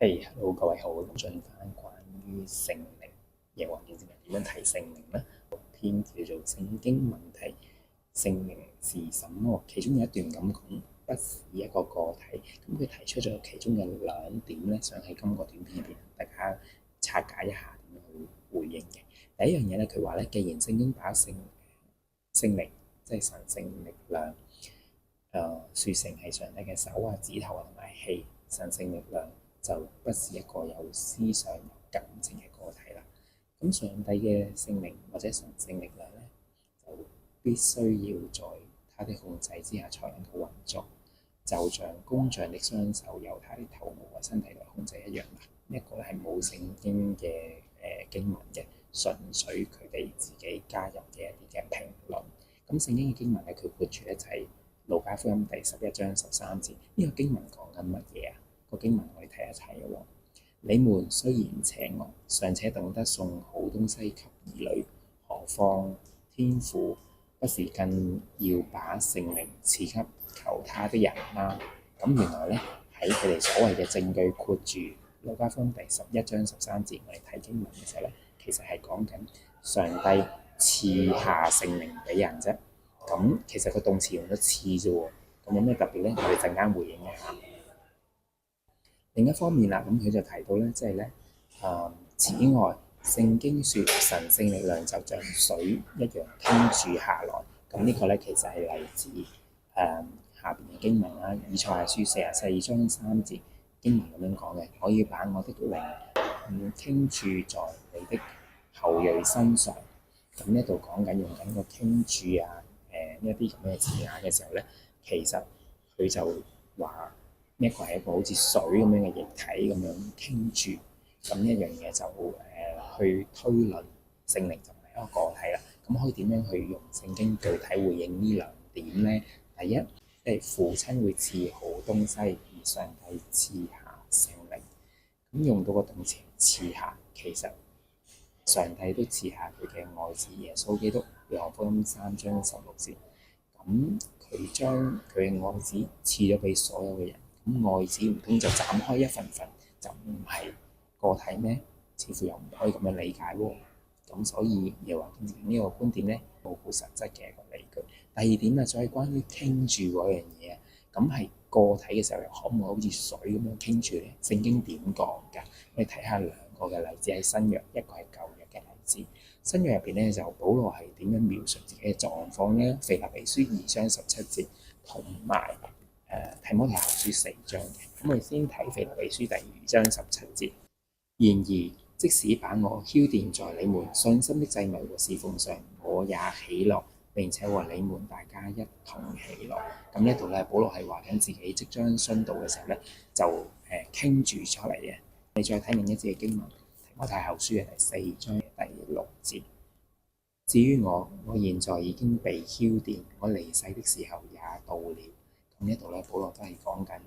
Hello 各位好，進翻關於聖靈，耶和華見證人點樣睇聖靈呢？篇叫做聖經問題，聖靈是什麼？其中有一段咁講，不是一個個體。咁佢提出咗其中嘅兩點咧，想喺今個短片入邊大家拆解一下點樣去回應嘅。第一樣嘢咧，佢話咧，既然聖經把聖靈即係神聖力量，説成係上帝嘅手啊、指頭啊同埋氣，神聖力量，就不是一個有思想、有感情嘅個體啦。咁上帝嘅聖靈或者神聖力量咧，就必須要在他的控制之下才能夠運作，就像工匠的雙手由他的頭腦和身體來控制一樣啦。呢一個咧係冇聖經嘅經文嘅，純粹佢哋自己加入嘅一啲嘅評論。咁聖經嘅經文咧，佢括住咧就係路加福音第11章13節。呢個經文講緊乜嘢啊？個經文我哋睇一睇嘅喎。你們雖然邪惡，尚且懂得送好東西給兒女，何況天父不是更要把聖靈賜給求他的人嗎？咁原來咧喺佢哋所謂嘅證據括住路加福音第11章13節，我哋睇經文嘅時候咧，其實係講緊上帝賜下聖靈俾人啫。咁其實個動詞用咗賜啫喎，咁有咩特別咧？我哋陣間回應一下。另一方面啦，咁佢就提到咧，即係咧，此外，聖經説神聖力量就像水一樣傾注下來。咁呢個咧其實係嚟自下邊嘅經文啦，以賽亞書44章3節經文咁樣講嘅：我要把我的靈傾注在你的後裔身上。咁呢度講緊用緊個傾注啊，呢一啲咁嘅字眼嘅時候咧，其實佢就話呢一個係一個好似水咁樣嘅液體咁樣傾住，咁呢一樣嘢就去推論聖靈就唔係一個個體啦。咁可以點樣去用聖經具體回應呢兩點咧？第一，即係父親會賜好東西，而上帝賜下聖靈。咁用到個動詞賜下，其實上帝都賜下佢嘅愛子耶穌基督，約翰福音3章16節。咁佢將佢嘅愛子賜咗俾所有嘅人。咁愛子唔通就斬開一份份就唔係個體咩？似乎又唔可以咁樣理解喎。咁所以又話呢個觀點咧冇好實質嘅一個理據。第二點啊，就係關於傾住嗰樣嘢，咁係個體嘅時候，又可唔可以好似水咁樣傾住咧？聖經點講㗎？我哋睇下兩個嘅例子喺新約，一個係舊約嘅例子。新約入邊咧就保羅係點樣描述自己嘅狀況咧？腓立比書2章17節同埋提摩太後書4章嘅。咁我哋先睇腓立比書第2章17節。然而，即使把我澆奠在你們信心的祭物和侍奉上，我也喜樂，並且和你們大家一同喜樂。咁呢度咧，保羅係話緊自己即將殉道嘅時候咧，就傾住出嚟嘅。你再睇另一節嘅經文，提摩太後書嘅第4章第6節。至於我現在已經被澆奠，我離世的時候也到了。咁呢度咧，保羅都係講緊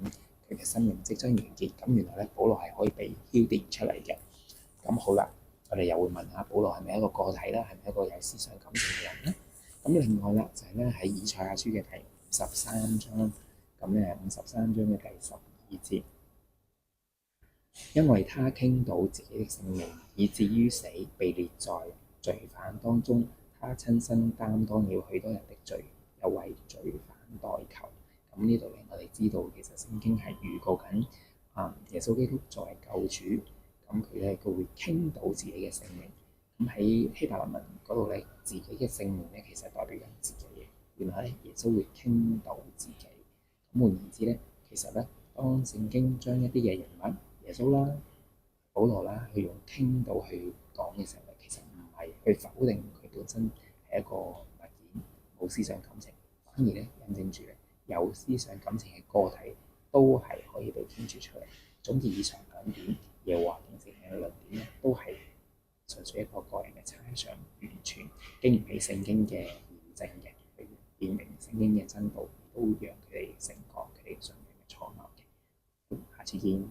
佢嘅生命即將完結。咁原來咧，保羅係可以被澆奠出嚟嘅。咁好啦，我哋又會問下保羅係咪一個個體啦？係咪一個有思想感情嘅人咧？咁另外啦，就係咧喺以賽亞書嘅第53章，咁咧53章嘅第12節，因為他傾倒自己的性命，以至於死，被列在罪犯當中，他親身擔當了許多人的罪，又為罪犯代求。咁呢度咧，我哋知道其實聖經係預告緊耶穌基督作為救主。咁佢咧，佢會傾倒自己嘅性命。咁喺希伯來文嗰度咧，自己嘅性命咧，其實代表緊自己嘅。原來咧，耶穌會傾倒自己。咁換言之咧，其實咧，當聖經將一啲嘅人物，耶穌啦、保羅啦，去用傾倒去講嘅時候咧，其實唔係去否定佢本身係一個物件，冇思想感情，反而咧印證住咧有思想感情嘅個體都係可以被傾注出嚟。總結以上兩點，耶和華見證嘅論點咧，都係純粹一個個人嘅猜想，完全經唔起聖經嘅驗證嘅，去辨明聖經嘅真道，都讓佢哋勝過佢哋信仰嘅錯謬嘅。下次見。